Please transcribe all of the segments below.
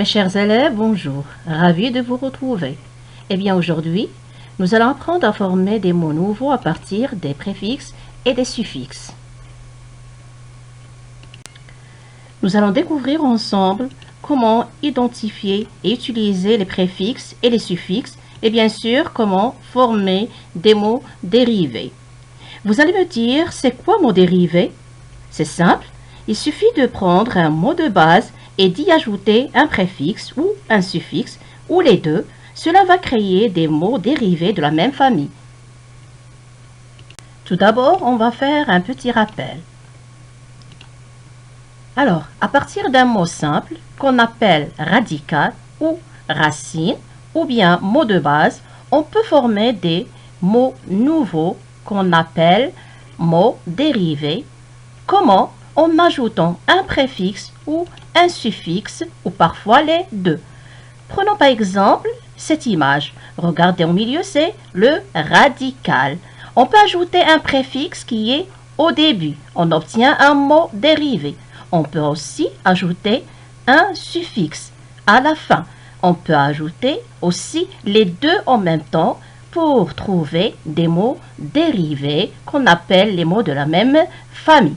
Mes chers élèves, bonjour, ravi de vous retrouver. Eh bien aujourd'hui, nous allons apprendre à former des mots nouveaux à partir des préfixes et des suffixes. Nous allons découvrir ensemble comment identifier et utiliser les préfixes et les suffixes et bien sûr comment former des mots dérivés. Vous allez me dire, c'est quoi mot dérivé? C'est simple, il suffit de prendre un mot de base et d'y ajouter un préfixe ou un suffixe ou les deux. Cela va créer des mots dérivés de la même famille. Tout d'abord, on va faire un petit rappel. Alors, à partir d'un mot simple qu'on appelle radical ou racine ou bien mot de base, on peut former des mots nouveaux qu'on appelle mots dérivés. Comment? En ajoutant un préfixe ou un suffixe ou parfois les deux. Prenons par exemple cette image. Regardez au milieu, c'est le radical. On peut ajouter un préfixe qui est au début. On obtient un mot dérivé. On peut aussi ajouter un suffixe à la fin. On peut ajouter aussi les deux en même temps pour trouver des mots dérivés qu'on appelle les mots de la même famille.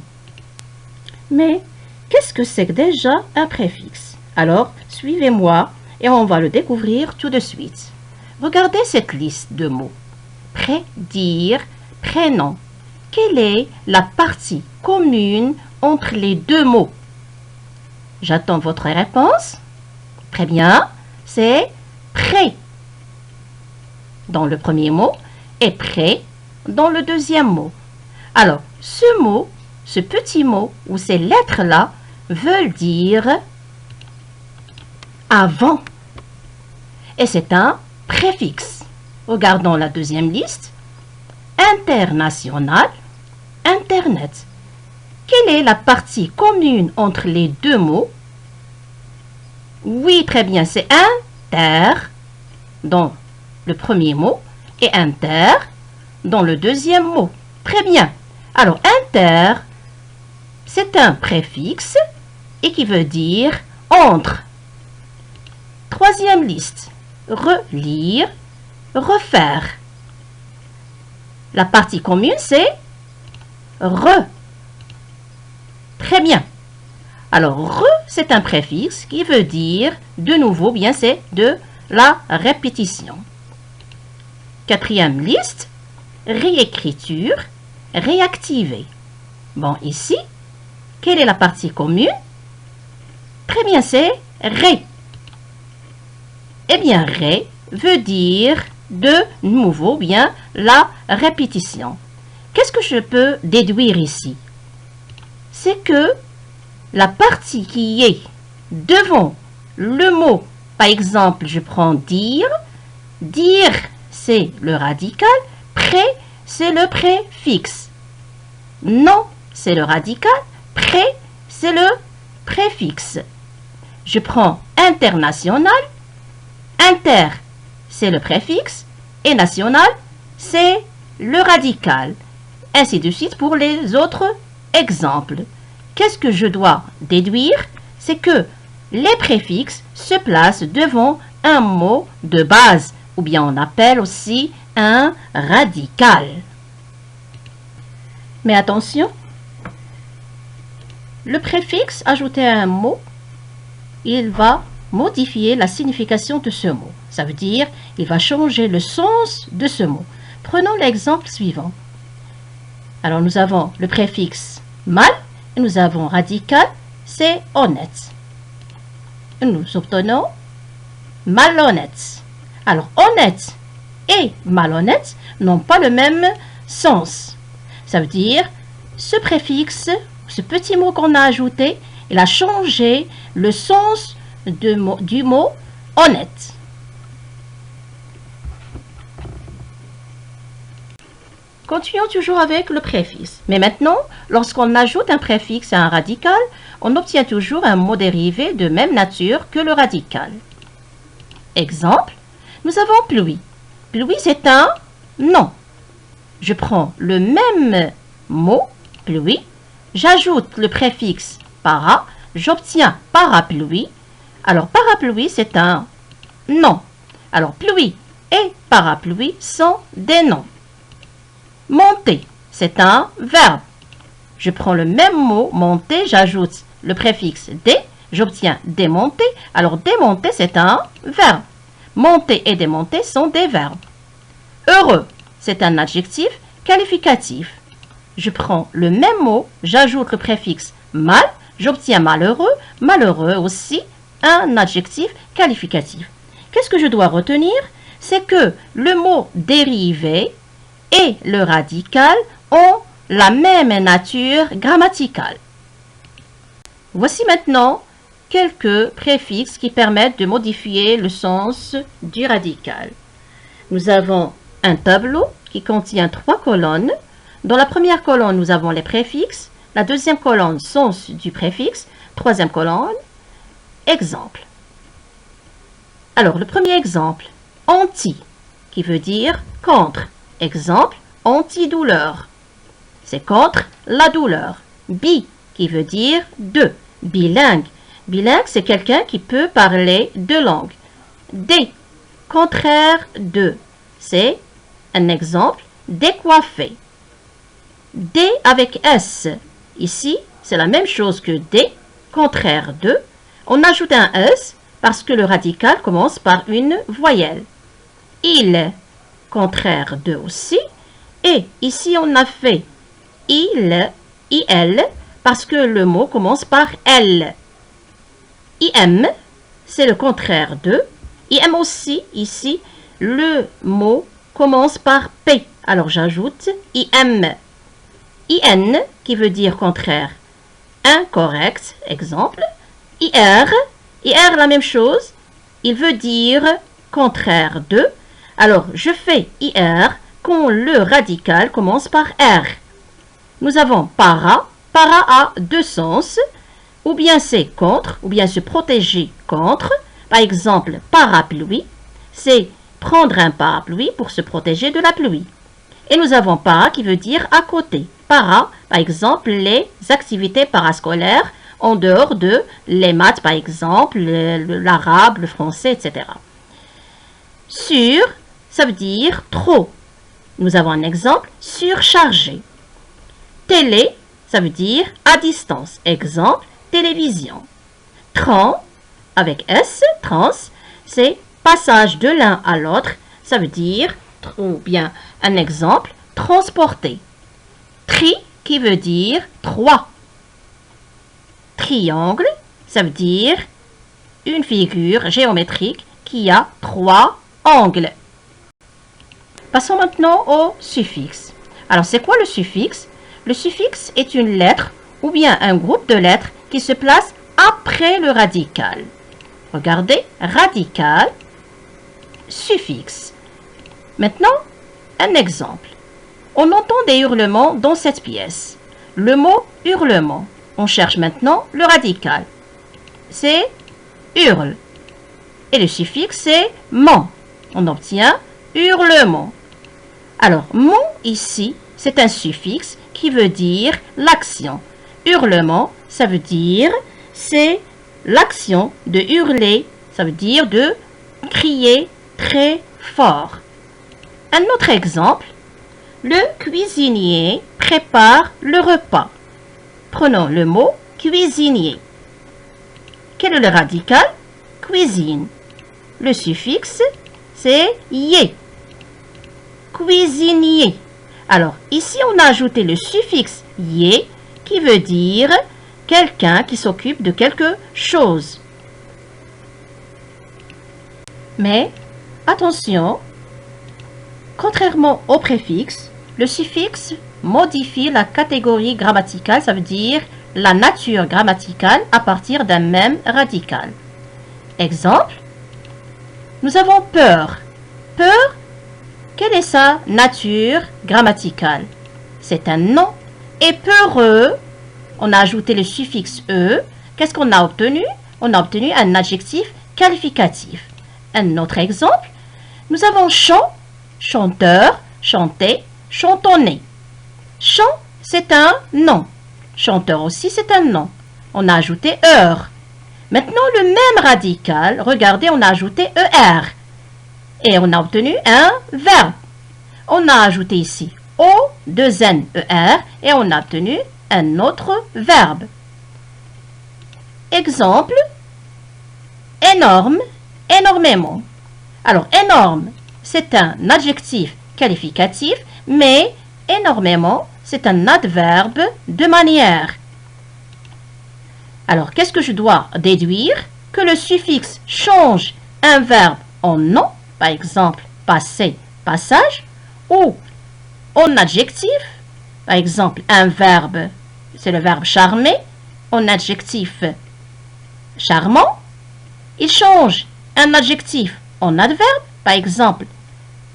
Mais qu'est-ce que c'est que déjà un préfixe? Alors, suivez-moi et on va le découvrir tout de suite. Regardez cette liste de mots. Prédire, prénom. Quelle est la partie commune entre les deux mots? J'attends votre réponse. Très bien, c'est près dans le premier mot et près dans le deuxième mot. Alors, ce mot, ce petit mot ou ces lettres-là veulent dire avant. Et c'est un préfixe. Regardons la deuxième liste. International, Internet. Quelle est la partie commune entre les deux mots? Oui, très bien, c'est inter dans le premier mot et inter dans le deuxième mot. Très bien. Alors, inter, c'est un préfixe et qui veut dire entre. Troisième liste, relire, refaire. La partie commune, c'est re. Très bien. Alors, re, c'est un préfixe qui veut dire de nouveau, bien c'est de la répétition. Quatrième liste, réécriture, réactiver. Bon, ici, quelle est la partie commune? Très bien, c'est ré. Eh bien, ré veut dire de nouveau, bien, la répétition. Qu'est-ce que je peux déduire ici? C'est que la partie qui est devant le mot, par exemple, je prends dire, dire, c'est le radical, près, c'est le préfixe. Non, c'est le radical, près, c'est le préfixe. Je prends international, inter, c'est le préfixe, et national, c'est le radical. Ainsi de suite pour les autres exemples. Qu'est-ce que je dois déduire? C'est que les préfixes se placent devant un mot de base, ou bien on appelle aussi un radical. Mais attention, le préfixe ajouté à un mot, il va modifier la signification de ce mot. Ça veut dire, il va changer le sens de ce mot. Prenons l'exemple suivant. Alors, nous avons le préfixe mal et nous avons radical, c'est honnête. Et nous obtenons malhonnête. Alors, honnête et malhonnête n'ont pas le même sens. Ça veut dire, ce préfixe, ce petit mot qu'on a ajouté, il a changé le sens du mot honnête. Continuons toujours avec le préfixe. Mais maintenant, lorsqu'on ajoute un préfixe à un radical, on obtient toujours un mot dérivé de même nature que le radical. Exemple, nous avons pluie. Pluie, c'est un nom. Je prends le même mot, pluie, j'ajoute le préfixe para, j'obtiens parapluie. Alors, parapluie, c'est un nom. Alors, pluie et parapluie sont des noms. Monter, c'est un verbe. Je prends le même mot, monter, j'ajoute le préfixe des, j'obtiens démonter. Alors, démonter, c'est un verbe. Monter et démonter sont des verbes. Heureux, c'est un adjectif qualificatif. Je prends le même mot, j'ajoute le préfixe mal, j'obtiens malheureux. Malheureux aussi, un adjectif qualificatif. Qu'est-ce que je dois retenir? C'est que le mot dérivé et le radical ont la même nature grammaticale. Voici maintenant quelques préfixes qui permettent de modifier le sens du radical. Nous avons un tableau qui contient 3 colonnes. Dans la première colonne, nous avons les préfixes. La deuxième colonne, sens du préfixe. Troisième colonne, exemple. Alors, le premier exemple, anti, qui veut dire contre. Exemple, antidouleur. C'est contre la douleur. Bi, qui veut dire deux. Bilingue. Bilingue, c'est quelqu'un qui peut parler deux langues. Dé, contraire de. C'est un exemple, décoiffé. Dé avec S. Ici, c'est la même chose que dé, contraire de. On ajoute un S parce que le radical commence par une voyelle. Il, contraire de aussi. Et ici, on a fait il, parce que le mot commence par L. IM, c'est le contraire de. IM aussi, ici, le mot commence par P. Alors j'ajoute IM. IN, qui veut dire contraire. Incorrect, exemple. IR, la même chose. Il veut dire contraire de. Alors je fais IR quand le radical commence par R. Nous avons para. Para a deux sens. Ou bien c'est contre, ou bien se protéger contre. Par exemple, parapluie, c'est prendre un parapluie pour se protéger de la pluie. Et nous avons para qui veut dire à côté. Para, par exemple, les activités parascolaires en dehors de les maths, par exemple, l'arabe, le français, etc. Sur, ça veut dire trop. Nous avons un exemple, surchargé. Télé, ça veut dire à distance. Exemple, télévision. Trans, avec S, trans, c'est passage de l'un à l'autre. Ça veut dire, ou bien un exemple, transporter. Tri, qui veut dire trois. Triangle, ça veut dire une figure géométrique qui a trois angles. Passons maintenant au suffixe. Alors, c'est quoi le suffixe? Le suffixe est une lettre ou bien un groupe de lettres qui se place après le radical. Regardez, radical, suffixe. Maintenant, un exemple. On entend des hurlements dans cette pièce. Le mot hurlement. On cherche maintenant le radical. C'est hurle. Et le suffixe, c'est ment. On obtient hurlement. Alors, mon ici, c'est un suffixe qui veut dire l'action. Hurlement, ça veut dire, c'est l'action de hurler, ça veut dire de crier très fort. Un autre exemple, le cuisinier prépare le repas. Prenons le mot cuisinier. Quel est le radical? Cuisine. Le suffixe, c'est yé. Cuisinier. Alors, ici, on a ajouté le suffixe yé qui veut dire quelqu'un qui s'occupe de quelque chose. Mais, attention, contrairement au préfixe, le suffixe modifie la catégorie grammaticale, ça veut dire la nature grammaticale à partir d'un même radical. Exemple, nous avons peur. Peur, quelle est sa nature grammaticale? C'est un nom. Et peureux, on a ajouté le suffixe e. Qu'est-ce qu'on a obtenu? On a obtenu un adjectif qualificatif. Un autre exemple, nous avons chant, chanteur, chanter, chantonner. Chant, c'est un nom. Chanteur aussi, c'est un nom. On a ajouté heure. Maintenant, le même radical, regardez, on a ajouté ER. Et on a obtenu un verbe. On a ajouté ici O, 2N, ER, et on a obtenu un autre verbe. Exemple, énorme, énormément. Alors, énorme, c'est un adjectif qualificatif, mais énormément, c'est un adverbe de manière. Alors, qu'est-ce que je dois déduire? Que le suffixe change un verbe en nom, par exemple, passé, passage, ou en adjectif, par exemple, un verbe, c'est le verbe charmer, en adjectif charmant, il change un adjectif en adverbe, par exemple,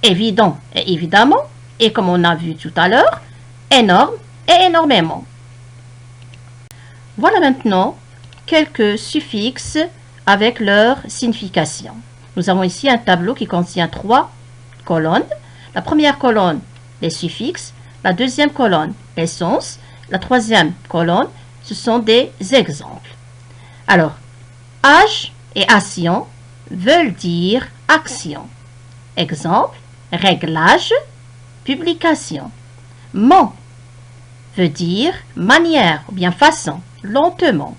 évident et évidemment, et comme on a vu tout à l'heure, énorme et énormément. Voilà maintenant quelques suffixes avec leur signification. Nous avons ici un tableau qui contient 3 colonnes. La première colonne, les suffixes. La deuxième colonne, les sens. La troisième colonne, ce sont des exemples. Alors, âge et action veulent dire action. Exemple, réglage, publication. Ment veut dire manière ou bien façon, lentement.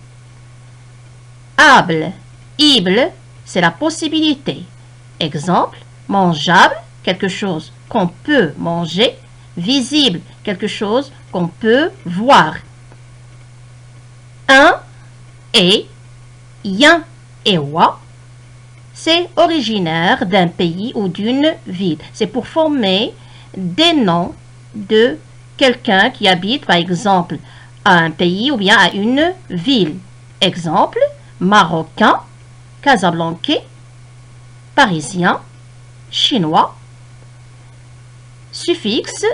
Able, ible, c'est la possibilité. Exemple, mangeable, quelque chose qu'on peut manger. Visible, quelque chose qu'on peut voir. Un et yin et wa, c'est originaire d'un pays ou d'une ville. C'est pour former des noms de quelqu'un qui habite, par exemple, à un pays ou bien à une ville. Exemple, marocain, casablancais, parisien, chinois. Suffixe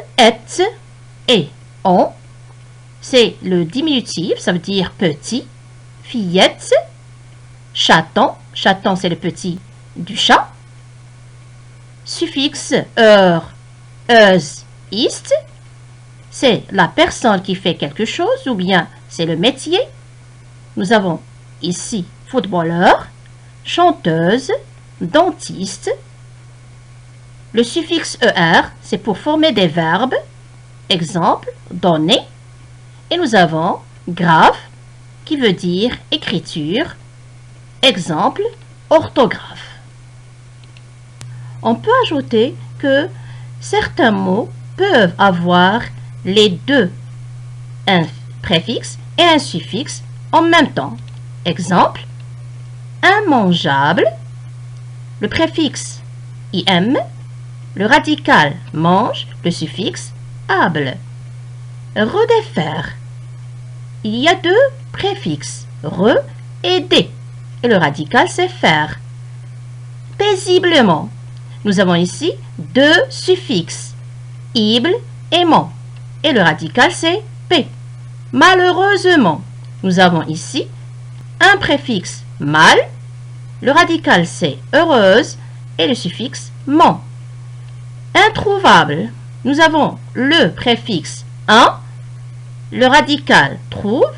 et on, c'est le diminutif, ça veut dire petit. Fillette, chaton, chaton c'est le petit du chat. Suffixe ist, c'est la personne qui fait quelque chose ou bien c'est le métier. Nous avons ici footballeur, chanteuse, dentiste. Le suffixe er, c'est pour former des verbes. Exemple, donner. Et nous avons graphe, qui veut dire écriture. Exemple, orthographe. On peut ajouter que certains mots peuvent avoir les deux, un préfixe et un suffixe en même temps. Exemple, immangeable, le préfixe im, le radical mange, le suffixe able. Redéfaire, il y a deux préfixes, re et dé, et le radical c'est faire. Paisiblement, nous avons ici deux suffixes, ible et ment, et le radical c'est p. Malheureusement, nous avons ici un préfixe mal, le radical c'est heureuse, et le suffixe ment. Introuvable, nous avons le préfixe un, le radical trouve,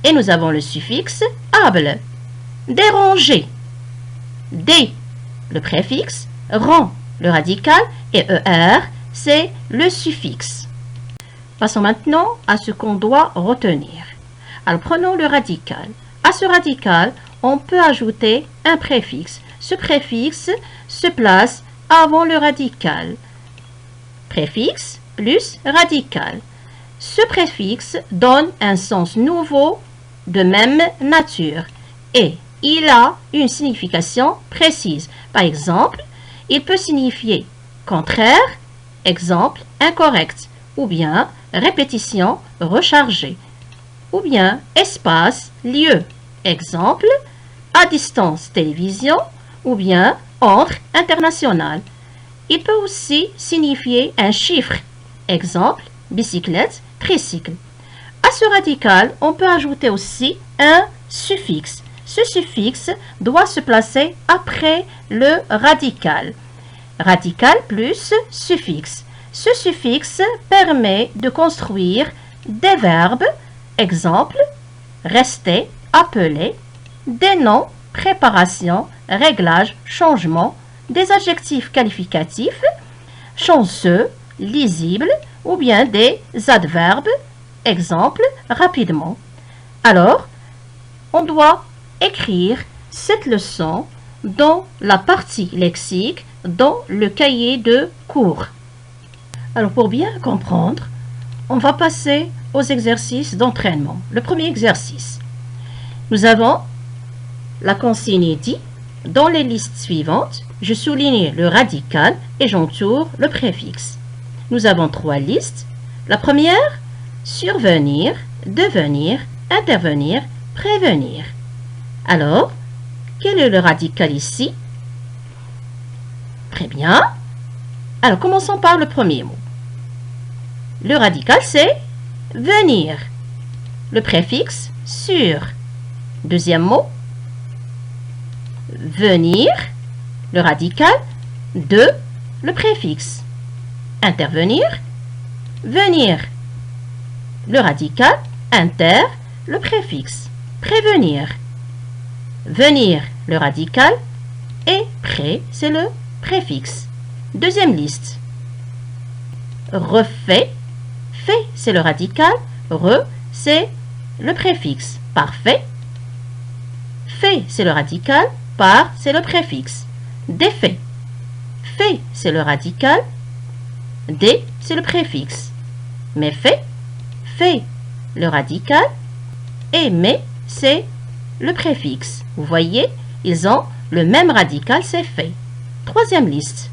et nous avons le suffixe able. Déranger, dé, le préfixe, rend, le radical, et er, c'est le suffixe. Passons maintenant à ce qu'on doit retenir. Alors prenons le radical. À ce radical, on peut ajouter un préfixe. Ce préfixe se place avant le radical. Préfixe plus radical. Ce préfixe donne un sens nouveau de même nature et il a une signification précise. Par exemple, il peut signifier contraire, exemple incorrect, ou bien répétition rechargée, ou bien espace, lieu, exemple à distance télévision, ou bien entre international. Il peut aussi signifier un chiffre, exemple bicyclette, tricycle. À ce radical, on peut ajouter aussi un suffixe. Ce suffixe doit se placer après le radical. Radical plus suffixe. Ce suffixe permet de construire des verbes, exemple rester, appeler, des noms, préparation, réglage, changement, des adjectifs qualificatifs, chanceux, lisible ou bien des adverbes. Exemple, rapidement. Alors, on doit écrire cette leçon dans la partie lexique dans le cahier de cours. Alors, pour bien comprendre, on va passer aux exercices d'entraînement. Le premier exercice. Nous avons la consigne dit. Dans les listes suivantes, je souligne le radical et j'entoure le préfixe. Nous avons 3 listes. La première, survenir, devenir, intervenir, prévenir. Alors, quel est le radical ici? Très bien. Alors, commençons par le premier mot. Le radical, c'est venir. Le préfixe, sur. Deuxième mot, venir. Le radical, de. Le préfixe. Intervenir, venir. Le radical, inter. Le préfixe. Prévenir. Venir, le radical. Et pré, c'est le préfixe. Deuxième liste. Refait. Fait, c'est le radical. Re, c'est le préfixe. Parfait. Fait, c'est le radical. Par, c'est le préfixe. Défait. Fait, c'est le radical. Dé, c'est le préfixe. Méfait. Fait, le radical. Et mais, c'est le préfixe. Vous voyez, ils ont le même radical, c'est fait. Troisième liste.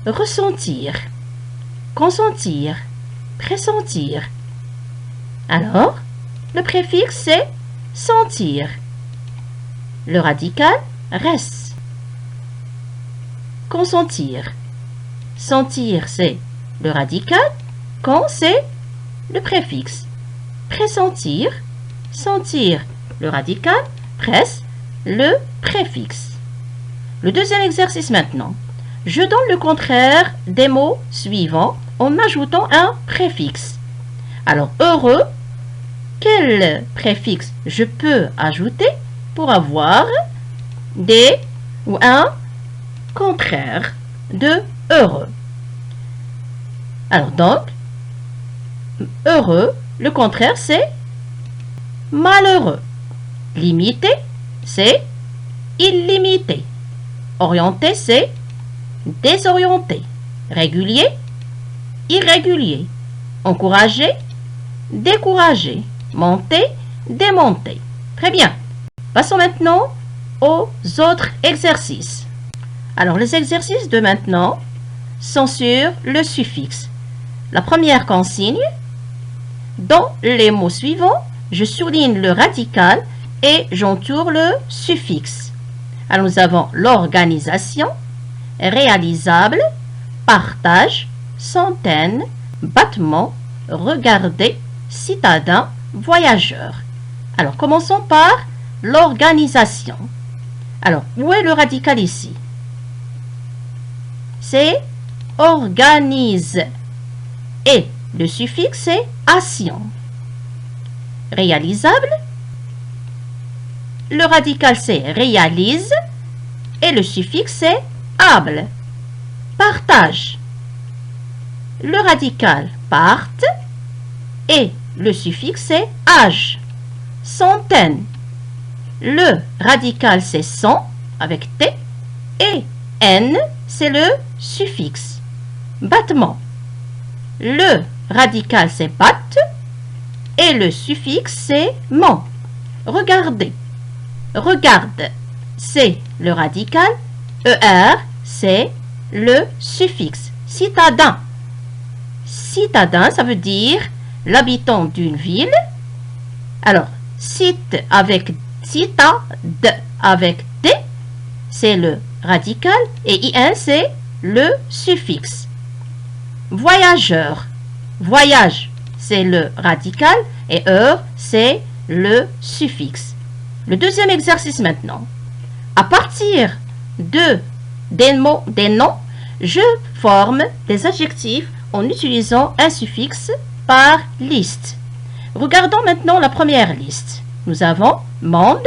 Ressentir. Consentir. Pressentir. Alors, le préfixe, c'est sentir. Le radical, reste. Consentir. Sentir, c'est le radical. Con, c'est le préfixe. Pressentir. Sentir, le radical. Presse, le préfixe. Le deuxième exercice maintenant. Je donne le contraire des mots suivants en ajoutant un préfixe. Alors, heureux, quel préfixe je peux ajouter pour avoir des ou un contraire de heureux? Alors donc, heureux, le contraire c'est malheureux. Limité, c'est illimité. Orienté, c'est désorienté. Régulier, irrégulier. Encouragé, découragé. Monter, démonter. Très bien. Passons maintenant aux autres exercices. Alors, les exercices de maintenant sont sur le suffixe. La première consigne, dans les mots suivants, je souligne le radical et j'entoure le suffixe. Alors, nous avons l'organisation, réalisable, partage, centaine, battement, regarder, citadin, voyageur. Alors, commençons par l'organisation. Alors, où est le radical ici? C'est organise. Et le suffixe, c'est action. Réalisable. Le radical, c'est réalise. Et le suffixe, c'est able. Partage. Le radical, parte. Et le suffixe, c'est âge. Centaine. Le radical, c'est cent, avec T. Et N, c'est le suffixe. Battement. Le radical, c'est bat. Et le suffixe, c'est ment. Regardez. Regarde, c'est le radical. ER, c'est le suffixe. Citadin. Citadin, ça veut dire l'habitant d'une ville. Alors, cite avec citad avec D, c'est le radical. Et IN, c'est le suffixe. Voyageur. Voyage, c'est le radical. Et heure, c'est le suffixe. Le deuxième exercice maintenant. À partir des noms, je forme des adjectifs en utilisant un suffixe par liste. Regardons maintenant la première liste. Nous avons monde,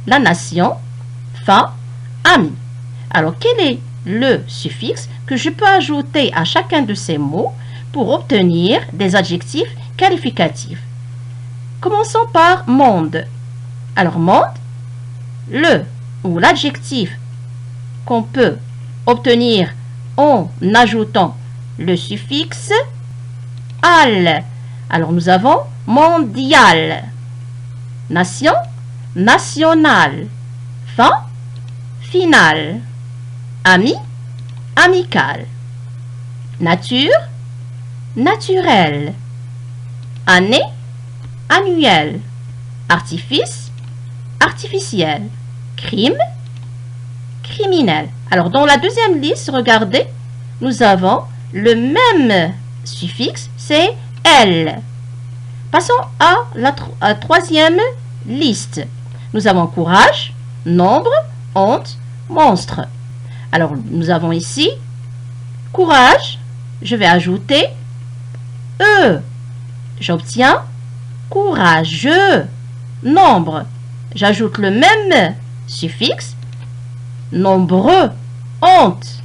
la nation, fa, ami. Alors, quel est le suffixe que je peux ajouter à chacun de ces mots pour obtenir des adjectifs qualificatifs? Commençons par monde. Alors, monde, le ou l'adjectif qu'on peut obtenir en ajoutant le suffixe al. Alors, nous avons mondial, nation, national, fin, final, ami, amical, nature, naturel, année, annuel, artifice, artificiel, crime, criminel. Alors, dans la deuxième liste, regardez, nous avons le même suffixe, c'est L. Passons à la troisième liste. Nous avons courage, nombre, honte, monstre. Alors, nous avons ici courage, je vais ajouter E. J'obtiens courageux. Nombre, j'ajoute le même suffixe, nombreux, honte,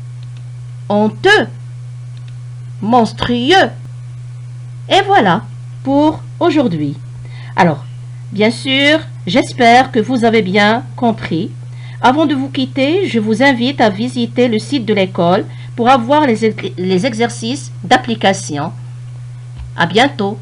honteux, monstrueux. Et voilà pour aujourd'hui. Alors, bien sûr, j'espère que vous avez bien compris. Avant de vous quitter, je vous invite à visiter le site de l'école pour avoir les exercices d'application. À bientôt.